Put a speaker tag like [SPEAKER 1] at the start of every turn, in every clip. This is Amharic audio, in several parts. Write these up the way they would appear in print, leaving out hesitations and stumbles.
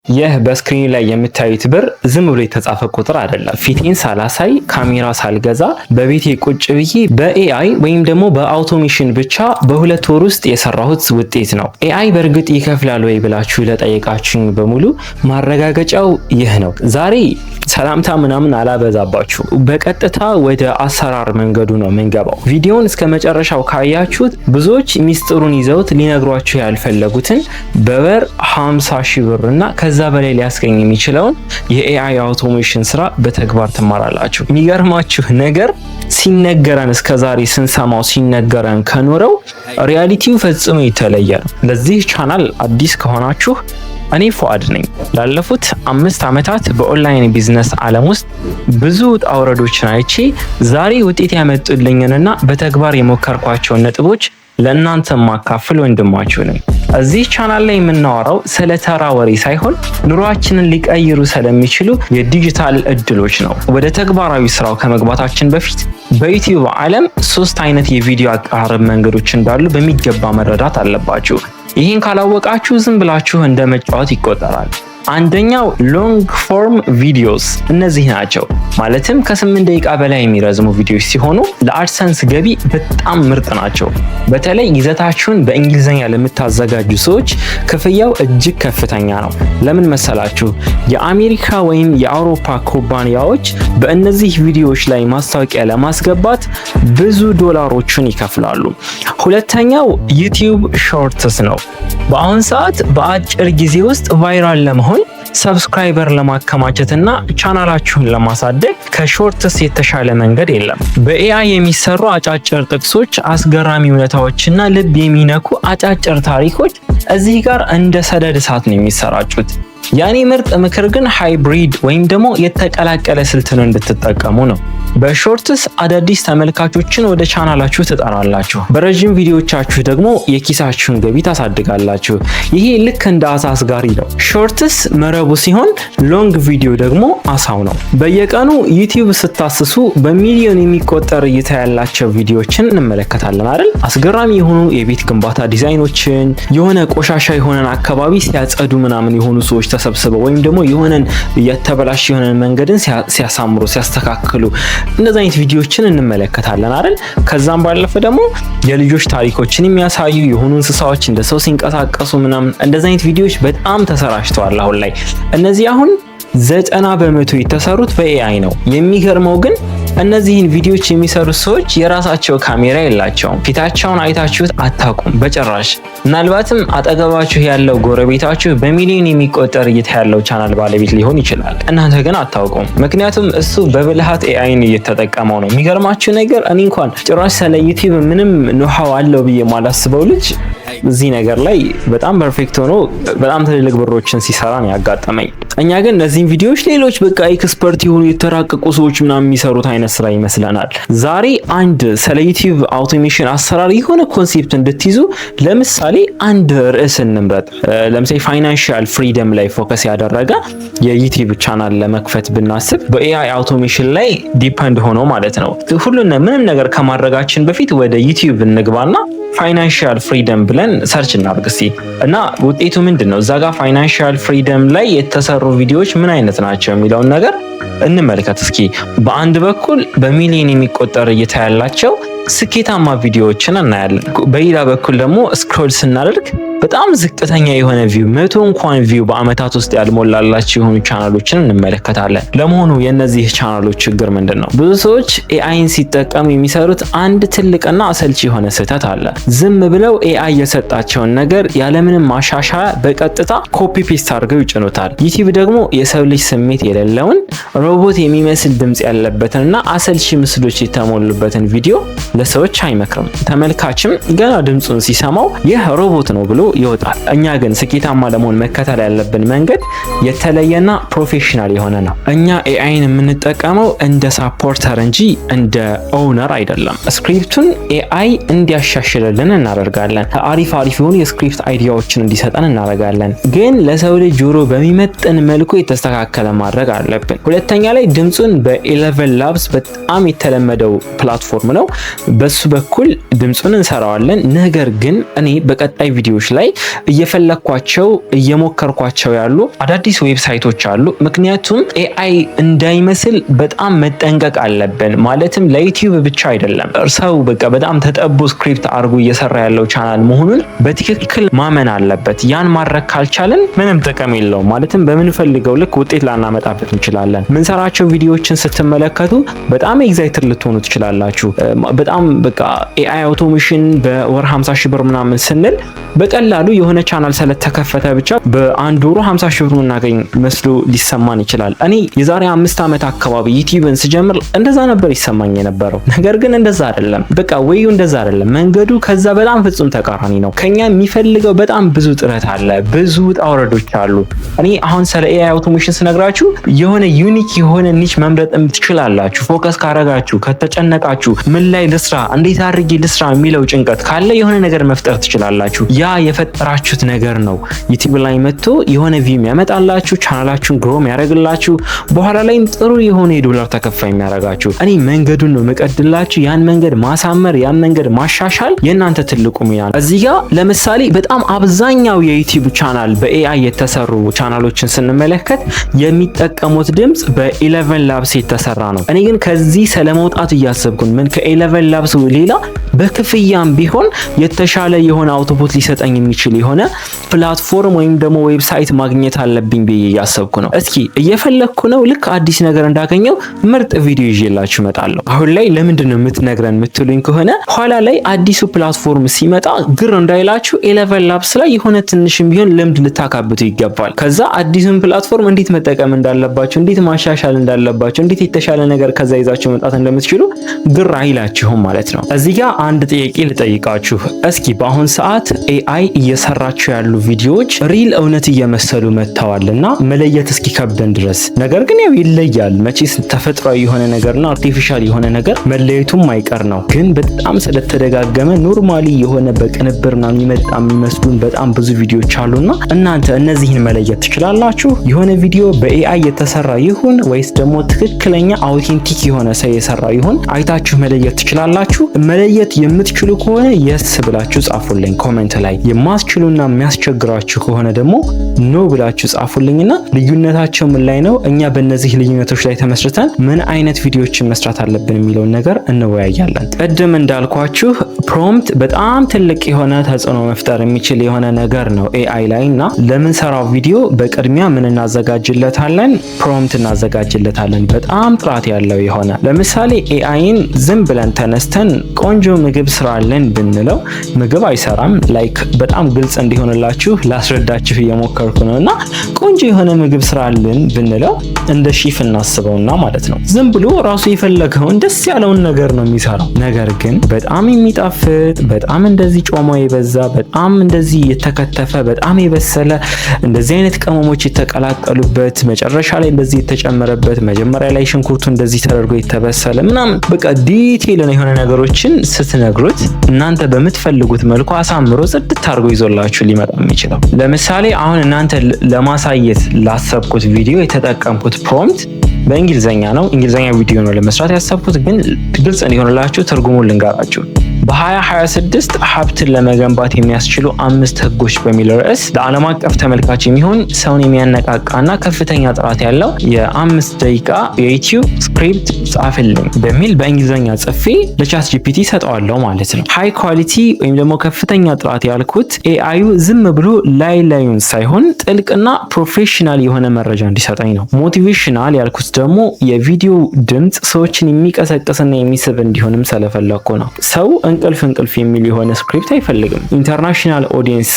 [SPEAKER 1] ይህ በስክሪን ላይ የምታዩት ብር ዝም ብሎ የተጻፈ ቁጥር አይደለም። ፊቴን ሳላሳይ ካሜራ ሳልገዛ በቤቴ ቁጭ ብዬ በኤአይ ወይም ደግሞ በአውቶሜሽን ብቻ በሁለት ወር ውስጥ የሰራሁት ውጤት ነው። ኤአይ በእርግጥ ይከፍላል ወይ ብላችሁ ለጠየቃችሁኝ በሙሉ ማረጋገጫው ይህ ነው። ዛሬ ሰላምታ ምናምን አላበዛባችሁ፣ በቀጥታ ወደ አሰራር መንገዱ ነው የምንገባው። ቪዲዮውን እስከ መጨረሻው ካያችሁት ብዙዎች ሚስጥሩን ይዘውት ሊነግሯችሁ ያልፈለጉትን በወር 50 ሺህ ብር እና ከዛ በላይ ሊያስገኝ የሚችለውን የኤአይ አውቶሜሽን ስራ በተግባር ትማራላችሁ። የሚገርማችሁ ነገር ሲነገረን እስከዛሬ ስንሰማው ሲነገረን ከኖረው ሪያሊቲው ፈጽሞ የተለየ ነው። ለዚህ ቻናል አዲስ ከሆናችሁ እኔ ፉአድ ነኝ። ላለፉት 5 ዓመታት በኦንላይን ቢዝነስ ዓለም ውስጥ ብዙ ውጣ ውረዶችን አይቼ ዛሬ ውጤት ያመጡልኝንና በተግባር የሞከርኳቸውን ነጥቦች ለእናንተ ማካፈል ወንድማችሁ ነኝ። እዚህ ቻናል ላይ የምናወራው ስለ ተራ ወሬ ሳይሆን ኑሯችንን ሊቀይሩ ስለሚችሉ የዲጂታል እድሎች ነው። ወደ ተግባራዊ ስራው ከመግባታችን በፊት በዩቲዩብ ዓለም 3 አይነት የቪዲዮ አቀራረብ መንገዶች እንዳሉ በሚገባ መረዳት አለባችሁ። ይህን ካላወቃችሁ ዝም ብላችሁ እንደ መጫወት ይቆጠራል። አንደኛው ሎንግ ፎርም ቪዲዮስ እነዚህ ናቸው። ማለትም ከ8 ደቂቃ በላይ የሚረዝሙ ቪዲዮስ ሲሆኑ ለአድሰንስ ገቢ በጣም ምርጥ ናቸው። በተለይ ይዘታችሁን በእንግሊዝኛ ለምታዘጋጁ ሰዎች ክፍያው እጅግ ከፍተኛ ነው። ለምን መሰላችሁ? የአሜሪካ ወይም የአውሮፓ ኩባንያዎች በእነዚህ ቪዲዮዎች ላይ ማስታወቂያ ለማስገባት ብዙ ዶላሮችን ይከፍላሉ። ሁለተኛው ዩቲዩብ ሾርትስ ነው። በአሁን ሰዓት በአጭር ጊዜ ውስጥ ቫይራል ለመሆን ሰብስክራይበር ለማከማቸትና ቻናላችሁን ለማሳደግ ከሾርትስ የተሻለ መንገድ የለም። በኤአይ የሚሰሩ አጫጭር ጥቅሶች፣ አስገራሚ እውነታዎችና ልብ የሚነኩ አጫጭር ታሪኮች እዚህ ጋር እንደ ሰደድ እሳት ነው የሚሰራጩት። ያኔ ምርጥ ምክር ግን ሃይብሪድ ወይም ደግሞ የተቀላቀለ ስልትን እንድትጠቀሙ ነው። በሾርትስ አዳዲስ ተመልካቾችን ወደ ቻናላችሁ ትጠራላችሁ። በረጅም ቪዲዮዎቻችሁ ደግሞ የኪሳችሁን ገቢ ታሳድጋላችሁ። ይሄ ልክ እንደ አሳ አስጋሪ ነው። ሾርትስ መረቡ ሲሆን ሎንግ ቪዲዮ ደግሞ አሳው ነው። በየቀኑ ዩቲዩብ ስታስሱ በሚሊዮን የሚቆጠር እይታ ያላቸው ቪዲዮዎችን እንመለከታለን አይደል? አስገራሚ የሆኑ የቤት ግንባታ ዲዛይኖችን፣ የሆነ ቆሻሻ የሆነን አካባቢ ሲያጸዱ ምናምን የሆኑ ሰዎች ተሰብስበው ወይም ደግሞ የሆነን የተበላሽ የሆነን መንገድን ሲያሳምሩ ሲያስተካክሉ እነዚህ አይነት ቪዲዮዎችን እንመለከታለን አይደል? ከዛም ባለፈ ደግሞ የልጆች ታሪኮችን የሚያሳዩ የሆኑ እንስሳዎች እንደ ሰው ሲንቀሳቀሱ ምናምን እንደዚህ አይነት ቪዲዮዎች በጣም ተሰራጭተዋል አሁን ላይ። እነዚህ አሁን 90% የተሰሩት በኤአይ ነው። የሚገርመው ግን እነዚህን ቪዲዮዎች የሚሰሩት ሰዎች የራሳቸው ካሜራ የላቸውም። ፊታቸውን አይታችሁት አታውቁም በጭራሽ። ምናልባትም አጠገባችሁ ያለው ጎረቤታችሁ በሚሊዮን የሚቆጠር እይታ ያለው ቻናል ባለቤት ሊሆን ይችላል። እናንተ ግን አታውቁም። ምክንያቱም እሱ በብልሃት ኤአይን እየተጠቀመው ነው። የሚገርማችሁ ነገር እኔ እንኳን ጭራሽ ስለ ዩቲዩብ ምንም ኖሃው አለው ብዬ ማላስበው ልጅ እዚህ ነገር ላይ በጣም ፐርፌክት ሆኖ በጣም ትልልቅ ብሮችን ሲሰራ ነው ያጋጠመኝ። እኛ ግን እነዚህን ቪዲዮዎች ሌሎች በቃ ኤክስፐርት የሆኑ የተራቀቁ ሰዎች ምናምን የሚሰሩት አይነት ስራ ይመስለናል። ዛሬ አንድ ስለ ዩቲዩብ አውቶሜሽን አሰራር የሆነ ኮንሴፕት እንድትይዙ ለምሳሌ አንድ ርዕስ እንምረጥ። ለምሳሌ ፋይናንሻል ፍሪደም ላይ ፎከስ ያደረገ የዩቲዩብ ቻናል ለመክፈት ብናስብ በኤአይ አውቶሜሽን ላይ ዲፔንድ ሆኖ ማለት ነው። ሁሉን ምንም ነገር ከማድረጋችን በፊት ወደ ዩቲዩብ እንግባና ፋይናንሻል ፍሪደም ብለን ሰርች እናድርግ እስቲ እና ውጤቱ ምንድነው? እዛ ጋር ፋይናንሻል ፍሪደም ላይ የተሰሩ ቪዲዮዎች ምን አይነት ናቸው የሚለውን ነገር እንመልከት እስኪ። በአንድ በኩል በሚሊዮን የሚቆጠር እይታ ያላቸው ስኬታማ ቪዲዮዎችን እናያለን። በሌላ በኩል ደግሞ ስክሮል ስናደርግ በጣም ዝቅተኛ የሆነ ቪው 100 እንኳን ቪው በአመታት ውስጥ ያልሞላላቸው የሆኑ ቻናሎችን እንመለከታለን። ለመሆኑ የነዚህ ቻናሎች ችግር ምንድነው? ብዙ ሰዎች ኤአይን ሲጠቀሙ የሚሰሩት አንድ ትልቅና አሰልቺ የሆነ ስህተት አለ። ዝም ብለው ኤአይ የሰጣቸውን ነገር ያለምንም ማሻሻያ በቀጥታ ኮፒ ፔስት አድርገው ይጭኑታል። ዩቲዩብ ደግሞ የሰው ልጅ ስሜት የሌለውን ሮቦት የሚመስል ድምጽ ያለበትንና አሰልቺ ምስሎች የተሞሉበትን ቪዲዮ ለሰዎች አይመክርም። ተመልካችም ገና ድምጹን ሲሰማው ይህ ሮቦት ነው ብሎ ይወጣል። እኛ ግን ስኬታማ ለመሆን መከተል ያለብን መንገድ የተለየና ፕሮፌሽናል የሆነ ነው። እኛ ኤአይን የምንጠቀመው እንደ ሳፖርተር እንጂ እንደ ኦውነር አይደለም። ስክሪፕቱን ኤአይ እንዲያሻሽልልን እናደርጋለን። አሪፍ የሆኑ የስክሪፕት አይዲያዎችን እንዲሰጠን እናደርጋለን። ግን ለሰው ልጅ ጆሮ በሚመጥን መልኩ የተስተካከለ ማድረግ አለብን። ሁለተኛ ላይ ድምጹን በኤሌቨን ላብስ በጣም የተለመደው ፕላትፎርም ነው። በሱ በኩል ድምጹን እንሰራዋለን። ነገር ግን እኔ በቀጣይ ቪዲዮዎች ላይ እየፈለኳቸው እየሞከርኳቸው ያሉ አዳዲስ ዌብሳይቶች አሉ። ምክንያቱም ኤአይ እንዳይመስል በጣም መጠንቀቅ አለብን። ማለትም ለዩቲዩብ ብቻ አይደለም፣ ሰው በቃ በጣም ተጠቦ ስክሪፕት አድርጎ እየሰራ ያለው ቻናል መሆኑን በትክክል ማመን አለበት። ያን ማድረግ ካልቻለን ምንም ጥቅም የለውም። ማለትም በምንፈልገው ልክ ውጤት ላናመጣበት እንችላለን። ምንሰራቸው ቪዲዮዎችን ስትመለከቱ በጣም ኤግዛይትድ ልትሆኑ ትችላላችሁ። በጣም በቃ ኤአይ አውቶሜሽን በወር 50 ሺህ ብር ምናምን ስንል በቀላሉ የሆነ ቻናል ስለተከፈተ ብቻ በአንድ ወሩ 50 ሺህ ብር ምናገኝ መስሎ ሊሰማን ይችላል። እኔ የዛሬ 5 ዓመት አካባቢ ዩቲዩብን ስጀምር እንደዛ ነበር ይሰማኝ የነበረው። ነገር ግን እንደዛ አይደለም። በቃ ወዩ እንደዛ አይደለም። መንገዱ ከዛ በጣም ፍጹም ተቃራኒ ነው። ከኛ የሚፈልገው በጣም ብዙ ጥረት አለ፣ ብዙ ውጣ ውረዶች አሉ። እኔ አሁን ስለ ኤአይ አውቶሜሽን ስነግራችሁ የሆነ ዩኒክ የሆነ ኒች መምረጥ ትችላላችሁ። ፎከስ ካረጋችሁ፣ ከተጨነቃችሁ፣ ምን ላይ ልስራ፣ እንዴት አድርጌ ልስራ የሚለው ጭንቀት ካለ የሆነ ነገር መፍጠር ትችላላችሁ። ያ የፈጠራችሁት ነገር ነው ዩቲዩብ ላይ መጥቶ የሆነ ቪው ያመጣላችሁ፣ ቻናላችሁን ግሮም ያደርግላችሁ፣ በኋላ ላይም ጥሩ የሆነ የዶላር ተከፋይ የሚያደርጋችሁ። እኔ መንገዱን ነው መቀድላችሁ። ያን መንገድ ማሳመር፣ ያን መንገድ ማሻሻል የእናንተ ትልቁ ሚና ነው። እዚህ ጋር ለምሳሌ በጣም አብዛኛው የዩቲዩብ ቻናል በኤአይ የተሰሩ ቻናሎችን ስንመለከት የሚጠቀሙት ድምጽ በ11 ላብስ የተሰራ ነው። እኔ ግን ከዚህ ስለመውጣት እያሰብኩን ምን ከ11 ላብስ ሌላ በክፍያም ቢሆን የተሻለ የሆነ አውቶፑት ሊሰጠኝ የሚችል የሆነ ፕላትፎርም ወይም ደግሞ ዌብሳይት ማግኘት አለብኝ ብዬ እያሰብኩ ነው። እስኪ እየፈለግኩ ነው። ልክ አዲስ ነገር እንዳገኘው ምርጥ ቪዲዮ ይዤላችሁ እመጣለሁ። አሁን ላይ ለምንድን ነው የምትነግረን የምትሉኝ ከሆነ ኋላ ላይ አዲሱ ፕላትፎርም ሲመጣ ግር እንዳይላችሁ 11 ላብስ ላይ የሆነ ትንሽም ቢሆን ልምድ ልታካብቱ ይገባል። ከዛ አዲሱን ፕላትፎርም እንዴት መጠቀም እንዳለባችሁ፣ እንዴት ማሻሻል እንዳለባችሁ፣ እንዴት የተሻለ ነገር ከዛ ይዛችሁ መምጣት እንደምትችሉ ግር አይላችሁም ማለት ነው። እዚህ ጋር አንድ ጥያቄ ልጠይቃችሁ። እስኪ በአሁን ሰዓት ኤአይ እየሰራችሁ ያሉ ቪዲዮዎች ሪል እውነት እየመሰሉ መጥተዋልና መለየት እስኪ ከብደን ድረስ። ነገር ግን ያው ይለያል መቼስ ተፈጥሯዊ የሆነ ነገርና አርቲፊሻል የሆነ ነገር መለየቱም አይቀር ነው። ግን በጣም ስለተደጋገመ ኖርማሊ የሆነ በቅንብርና የሚመስሉን በጣም ብዙ ቪዲዮዎች አሉና እናንተ እነዚህን መለየት ትችላላችሁ? የሆነ ቪዲዮ በኤአይ የተሰራ ይሁን ወይስ ደግሞ ትክክለኛ አውቴንቲክ የሆነ ሰው የሰራ ይሁን አይታችሁ መለየት ትችላላችሁ? መለየት የምትችሉ ከሆነ የስ ብላችሁ ጻፉልኝ ኮሜንት ላይ። የማስችሉና የሚያስቸግራችሁ ከሆነ ደግሞ ኖ ብላችሁ ጻፉልኝና ልዩነታቸው ምን ላይ ነው፣ እኛ በእነዚህ ልዩነቶች ላይ ተመስርተን ምን አይነት ቪዲዮዎችን መስራት አለብን የሚለውን ነገር እንወያያለን። ቀደም እንዳልኳችሁ ፕሮምፕት በጣም ትልቅ የሆነ ተጽዕኖ መፍጠር የሚችል የሆነ ነገር ነው ኤአይ ላይ እና ለምንሰራው ቪዲዮ በቅድሚያ ምን እናዘጋጅለታለን? ፕሮምፕት እናዘጋጅለታለን። በጣም ጥራት ያለው የሆነ ለምሳሌ ኤአይን ዝም ብለን ተነስተን ቆንጆ ምግብ ስራለን ብንለው ምግብ አይሰራም። ላይክ በጣም ግልጽ እንዲሆንላችሁ ላስረዳችሁ እየሞከርኩ ነውና ቆንጆ የሆነ ምግብ ስራለን ብንለው እንደ ሺፍ እናስበውና ማለት ነው ዝም ብሎ ራሱ የፈለገውን ደስ ያለውን ነገር ነው የሚሰራው። ነገር ግን በጣም የሚጣፍጥ በጣም እንደዚህ ጮማ የበዛ በጣም እንደዚህ የተከተፈ በጣም የበሰለ እንደዚህ አይነት ቅመሞች የተቀላቀሉበት መጨረሻ ላይ እንደዚህ የተጨመረበት መጀመሪያ ላይ ሽንኩርቱ እንደዚህ ተደርጎ የተበሰለ ምናምን በቃ ዲቴይል የሆነ ነገሮችን ስትነግሩት እናንተ በምትፈልጉት መልኩ አሳምሮ ጽድት አድርጎ ይዞላችሁ ሊመጣ የሚችለው። ለምሳሌ አሁን እናንተ ለማሳየት ላሰብኩት ቪዲዮ የተጠቀምኩት ፕሮምፕት በእንግሊዘኛ ነው። እንግሊዘኛ ቪዲዮ ነው ለመስራት ያሰብኩት፣ ግን ግልጽ እንዲሆንላችሁ ትርጉሙን ልንገራችሁ። በ2026 ሀብትን ለመገንባት የሚያስችሉ 5 ህጎች በሚል ርዕስ ለዓለም አቀፍ ተመልካች የሚሆን ሰውን የሚያነቃቃና ከፍተኛ ጥራት ያለው የ5 ደቂቃ የዩቲዩብ ስክሪፕት ጻፍልኝ በሚል በእንግሊዘኛ ጽፌ ለቻት ጂፒቲ ሰጠዋለሁ ማለት ነው። ሃይ ኳሊቲ ወይም ደግሞ ከፍተኛ ጥራት ያልኩት ኤአዩ ዝም ብሎ ላዩን ሳይሆን ጥልቅና ፕሮፌሽናል የሆነ መረጃ እንዲሰጠኝ ነው። ሞቲቬሽናል ያልኩት ደግሞ የቪዲዮ ድምጽ ሰዎችን የሚቀሰቅስና የሚስብ እንዲሆንም ስለፈለኩ ነው። ሰው እንቅልፍ የሚል የሆነ ስክሪፕት አይፈልግም። ኢንተርናሽናል ኦዲየንስ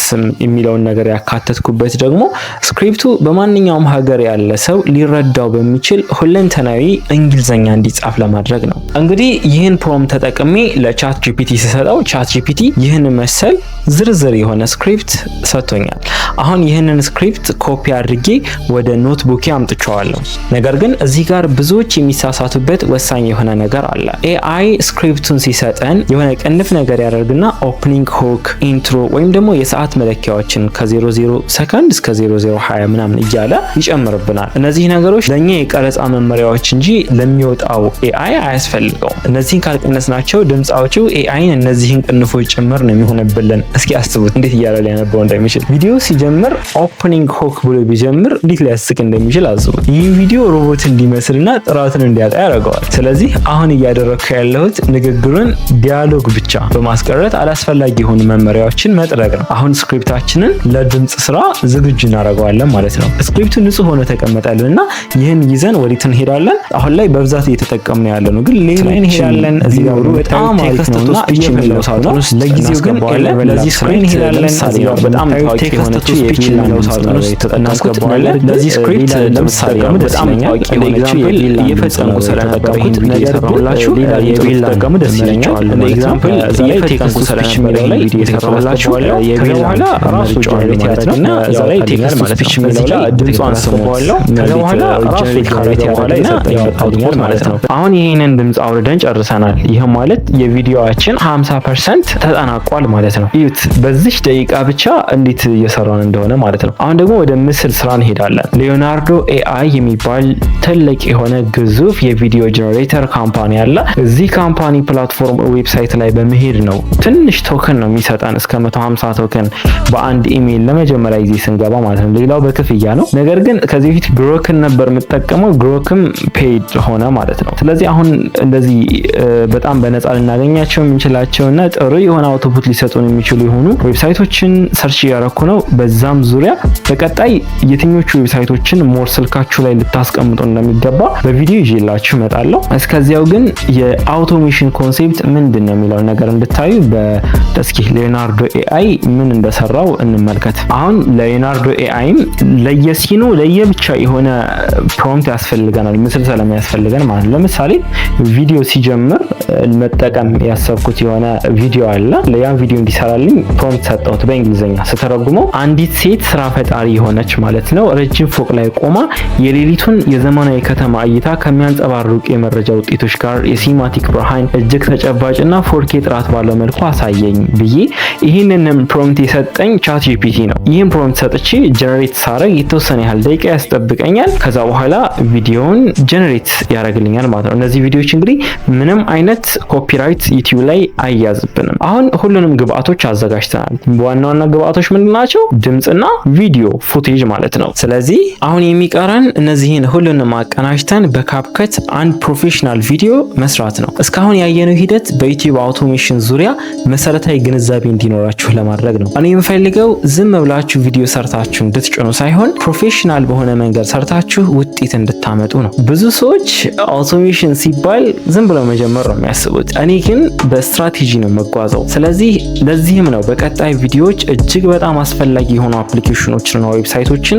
[SPEAKER 1] የሚለውን ነገር ያካተትኩበት ደግሞ ስክሪፕቱ በማንኛውም ሀገር ያለ ሰው ሊረዳው በሚችል ሁለንተናዊ እንግሊዘኛ እንዲጻፍ ለማድረግ ነው። እንግዲህ ይህን ፕሮምፕት ተጠቅሜ ለቻት ጂፒቲ ሲሰጠው ቻት ጂፒቲ ይህን መሰል ዝርዝር የሆነ ስክሪፕት ሰጥቶኛል። አሁን ይህንን ስክሪፕት ኮፒ አድርጌ ወደ ኖትቡክ አምጥቼዋለሁ። ነገር ግን እዚህ ጋር ብዙዎች የሚሳሳቱበት ወሳኝ የሆነ ነገር አለ። ኤአይ ስክሪፕቱን ሲሰጠን የሆነ ቅንፍ ነገር ያደርግና ኦፕኒንግ ሆክ፣ ኢንትሮ ወይም ደግሞ የሰዓት መለኪያዎችን ከ00 ሰከንድ እስከ 0020 ምናምን እያለ ይጨምርብናል። እነዚህ ነገሮች ለኛ የቀረጻ መመሪያዎች እንጂ ለሚወጣው ኤአይ አያስፈልገውም። እነዚህን ካልቀነስናቸው ድምጻዎቹ ኤአይን እነዚህን ቅንፎች ጭምር ነው የሚሆንብልን። እስኪ አስቡት እንዴት እያለ ሊያነበው እንደሚችል። ቪዲዮ ሲጀምር ኦፕኒንግ ሆክ ብሎ ቢጀምር እንዴት ሊያስቅ እንደሚችል አስቡት። ይህ ቪዲዮ ሮቦት እንዲመስልና ጥራቱን እንዲያጣ ያደርገዋል። ስለዚህ አሁን እያደረግኩ ያለሁት ንግግሩን ዲያሎግ ብቻ በማስቀረት አላስፈላጊ የሆኑ መመሪያዎችን መጥረግ ነው። አሁን ስክሪፕታችንን ለድምጽ ስራ ዝግጁ እናደርገዋለን ማለት ነው። ስክሪፕቱ ንጹህ ሆኖ ተቀመጠልን እና ይህን ይዘን ወዴት እንሄዳለን? አሁን ላይ በብዛት እየተጠቀምነው ያለ ነው፣ ግን ሌላ እንሄዳለን። እዚህ ጋር በጣም አሪፍ ነውና እየመለስ ሳጥን ውስጥ ለጊዜው ግን ለዚህ ስክሪን እንሄዳለን። እዚህ ጋር በጣም ታዋቂ የሆነችው የቪላ ሳጥን ውስጥ እናስገባዋለን። ለዚህ ስክሪፕት ለምሳሌ በጣም ታዋቂ የሆነችው እየፈጸምኩ ስለነበርኩት ነገር ሁላችሁ የቪላ ተጠቀሙ ደስ ይለኛል። እንደ ኤግዛምፕል እዚህ ላይ ቴክስት ስፒች የሚለው ላይ ቪዲዮ ተከራላችሁ ከዛ በኋላ ራሱ ጀነሬት ያደርግና እዛ ላይ ቴክስት ስፒች የሚለው ላይ ድምጿን አስገባዋለሁ። ከዛ በኋላ ራሱ ጀነሬት ያደርግና ያወጣልኛል ማለት ነው። አሁን ይሄንን ድምጽ አውርደን ጨርሰናል። ይሄ ማለት የቪዲዮአችን 50% ተጠናቋል ማለት ነው። እዩት በዚህ ደቂቃ ብቻ እንዴት እየሰራን እንደሆነ ማለት ነው። አሁን ደግሞ ወደ ምስል ስራ እንሄዳለን። ሊዮናርዶ ኤአይ የሚባል ትልቅ የሆነ ግዙፍ የቪዲዮ ጀነሬተር ካምፓኒ አለ። እዚህ ካምፓኒ ፕላትፎርም ዌብሳይት ላይ በመሄድ ነው ትንሽ ቶከን ነው የሚሰጠን እስከ 150 ቶከን በአንድ ኢሜል ለመጀመሪያ ጊዜ ስንገባ ማለት ነው። ሌላው በክፍያ ነው። ነገር ግን ከዚህ በፊት ግሮክን ነበር የምጠቀመው፣ ግሮክም ፔድ ሆነ ማለት ነው። ስለዚህ አሁን እንደዚህ በጣም በነፃ ልናገኛቸው የምንችላቸውና ጥሩ የሆነ አውቶፑት ሊሰጡን የሚችሉ የሆኑ ዌብሳይቶችን ሰርች እያደረኩ ነው። በዛም ዙሪያ በቀጣይ የትኞቹ ዌብሳይቶችን ሞር ስልካችሁ ላይ ልታስቀምጡ እንደሚገባ በቪዲዮ ይዤላችሁ እመጣለሁ። እስከዚያው ግን የአውቶሜሽን ኮንሴፕት ምንድን ነው የሚለውን ነገር እንድታዩ በደስኪ ሊዮናርዶ ኤአይ ምን እንደሰራው እንመልከት። አሁን ለሊዮናርዶ ኤአይም ለየሲኑ ለየብቻ የሆነ ፕሮምፕት ያስፈልገናል፣ ምስል ስለሚያስፈልገን ማለት ነው። ለምሳሌ ቪዲዮ ሲጀምር መጠቀም ያሰብኩት የሆነ ቪዲዮ አለ። ለያን ቪዲዮ እንዲሰራልኝ ፕሮምፕት ሰጠሁት። በእንግሊዝኛ ስተረጉመው አንዲት ሴት ስራ ፈጣሪ የሆነች ማለት ነው ረጅም ፎቅ ላይ ቆማ የሌሊቱን የዘመናዊ ከተማ እይታ ከሚያንጸባርቁ የመረጃ ውጤቶች ጋር የሲኒማቲክ ብርሃን እጅግ ተጨባጭና 4K ጥራት ባለው መልኩ አሳየኝ ብዬ ይህንን ፕሮምፕት የሰጠኝ ቻት ጂፒቲ ነው። ይህን ፕሮምፕት ሰጥቼ ጀነሬት ሳረግ የተወሰነ ያህል ደቂቃ ያስጠብቀኛል። ከዛ በኋላ ቪዲዮውን ጀነሬት ያደርግልኛል ማለት ነው። እነዚህ ቪዲዮዎች እንግዲህ ምንም አይነት ኮፒራይት ዩቲዩብ ላይ አያዝብንም። አሁን ሁሉንም ግብአቶች አዘጋጅተናል። ዋና ዋና ግብአቶች ምንድናቸው? ድምጽና ቪዲዮ ፉቴጅ ማለት ነው። ስለዚህ አሁን የሚቀረን እነዚህን ሁሉንም አቀናጅተን በካፕከት አንድ ፕሮፌሽናል ቪዲዮ መስራት ነው። እስካሁን ያየነው ሂደት በዩቲዩብ አውቶሜሽን ዙሪያ መሰረታዊ ግንዛቤ እንዲኖራችሁ ለማድረግ ነው። እኔ የምፈልገው ዝም ብላችሁ ቪዲዮ ሰርታችሁ እንድትጭኑ ሳይሆን ፕሮፌሽናል በሆነ መንገድ ሰርታችሁ ውጤት እንድታመጡ ነው። ብዙ ሰዎች አውቶሜሽን ሲባል ዝም ብለው መጀመር ነው የሚያስቡት። እኔ ግን በስትራቴጂ ነው መጓዘው። ስለዚህ ለዚህም ነው በቀጣይ ቪዲዮዎች እጅግ በጣም አስፈላጊ የሆኑ አፕሊኬሽኖችንና ዌብሳይቶችን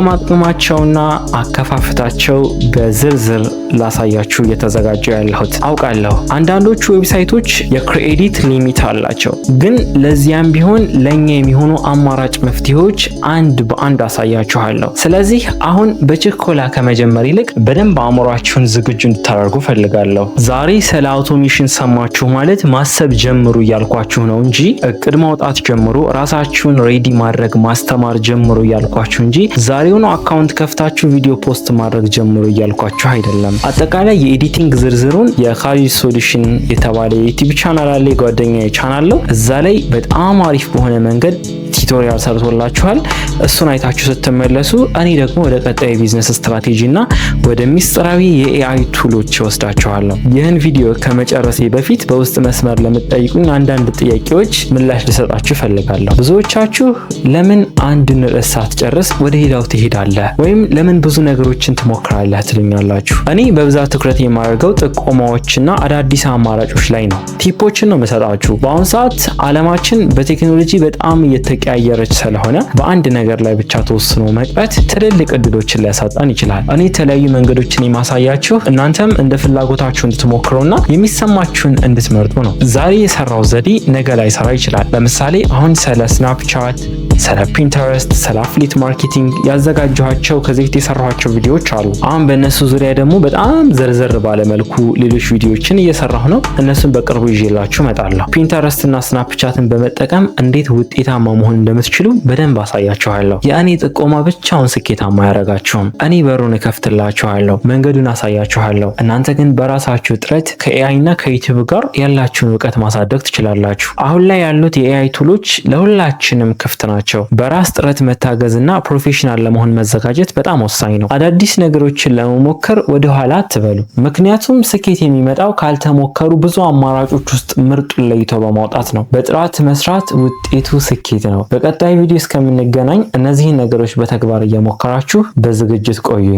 [SPEAKER 1] ከነጥቅማጥቅማቸውና አከፋፍታቸው በዝርዝር ላሳያችሁ እየተዘጋጀው ያለሁት። አውቃለሁ አንዳንዶቹ ዌብሳይቶች የክሬዲት ሊሚት አላቸው፣ ግን ለዚያም ቢሆን ለኛ የሚሆኑ አማራጭ መፍትሄዎች አንድ በአንድ አሳያችኋለሁ። ስለዚህ አሁን በችኮላ ከመጀመር ይልቅ በደንብ አእምሯችሁን ዝግጁ እንድታደርጉ ፈልጋለሁ። ዛሬ ስለ አውቶሜሽን ሰማችሁ ማለት ማሰብ ጀምሩ እያልኳችሁ ነው እንጂ እቅድ ማውጣት ጀምሩ፣ ራሳችሁን ሬዲ ማድረግ ማስተማር ጀምሩ እያልኳችሁ እንጂ ዛሬውኑ አካውንት ከፍታችሁ ቪዲዮ ፖስት ማድረግ ጀምሩ እያልኳችሁ አይደለም። አጠቃላይ የኤዲቲንግ ዝርዝሩን የካሊድ ሶሉሽን የተባለ የዩቲዩብ ቻናል አለ፣ የጓደኛዬ ቻናል ነው። እዛ ላይ በጣም አሪፍ በሆነ መንገድ ቱቶሪያል ሰርቶላችኋል። እሱን አይታችሁ ስትመለሱ እኔ ደግሞ ወደ ቀጣይ ቢዝነስ ስትራቴጂ እና ወደ ሚስጥራዊ የኤአይ ቱሎች ወስዳችኋለሁ። ይህን ቪዲዮ ከመጨረሴ በፊት በውስጥ መስመር ለምትጠይቁኝ አንዳንድ ጥያቄዎች ምላሽ ልሰጣችሁ እፈልጋለሁ። ብዙዎቻችሁ ለምን አንድን ርዕስ ሳትጨርስ ወደ ሌላው ትሄዳለህ ወይም ለምን ብዙ ነገሮችን ትሞክራለህ ትሉኛላችሁ። እኔ በብዛት ትኩረት የማደርገው ጥቆማዎችና አዳዲስ አማራጮች ላይ ነው። ቲፖችን ነው የምሰጣችሁ። በአሁኑ ሰዓት ዓለማችን በቴክኖሎጂ በጣም እየተቀያየረች ስለሆነ በአንድ ነገር ላይ ብቻ ተወስኖ መቅረት ትልልቅ እድሎችን ሊያሳጣን ይችላል። እኔ የተለያዩ መንገዶችን የማሳያችሁ እናንተም እንደ ፍላጎታችሁ እንድትሞክሩና የሚሰማችሁን እንድትመርጡ ነው። ዛሬ የሰራው ዘዴ ነገ ላይ ሰራ ይችላል። ለምሳሌ አሁን ስለ ስናፕቻት፣ ስለ ፒንተረስት፣ ስለ አፍሊት ማርኬቲንግ ያዘጋጀኋቸው ከዚህ በፊት የሰራኋቸው ቪዲዮዎች አሉ። አሁን በእነሱ ዙሪያ ደግሞ በጣም ዘርዘር ባለመልኩ ሌሎች ቪዲዮዎችን እየሰራሁ ነው። እነሱን በቅርቡ ይዤላችሁ እመጣለሁ። ፒንተረስት እና ስናፕቻትን በመጠቀም እንዴት ውጤታማ መሆን እንደምትችሉ በደንብ አሳያችኋለሁ። የእኔ ጥቆማ ብቻውን ስኬታማ አያረጋችሁም። እኔ በሩን እከፍትላችኋለሁ፣ መንገዱን አሳያችኋለሁ። እናንተ ግን በራሳችሁ ጥረት ከኤአይ እና ከዩቲዩብ ጋር ያላችሁን እውቀት ማሳደግ ትችላላችሁ። አሁን ላይ ያሉት የኤአይ ቱሎች ለሁላችንም ክፍት ናቸው። በራስ ጥረት መታገዝና ፕሮፌሽናል ለመሆን መዘጋጀት በጣም ወሳኝ ነው። አዳዲስ ነገሮችን ለመሞከር ወደ ኋላ አትበሉ። ምክንያቱም ስኬት የሚመጣው ካልተሞከሩ ብዙ አማራጮች ውስጥ ምርጡን ለይቶ በማውጣት ነው። በጥራት መስራት ውጤቱ ስኬት ነው። በቀጣይ ቪዲዮ እስከምንገናኝ እነዚህን ነገሮች በተግባር እየሞከራችሁ በዝግጅት ቆዩኝ።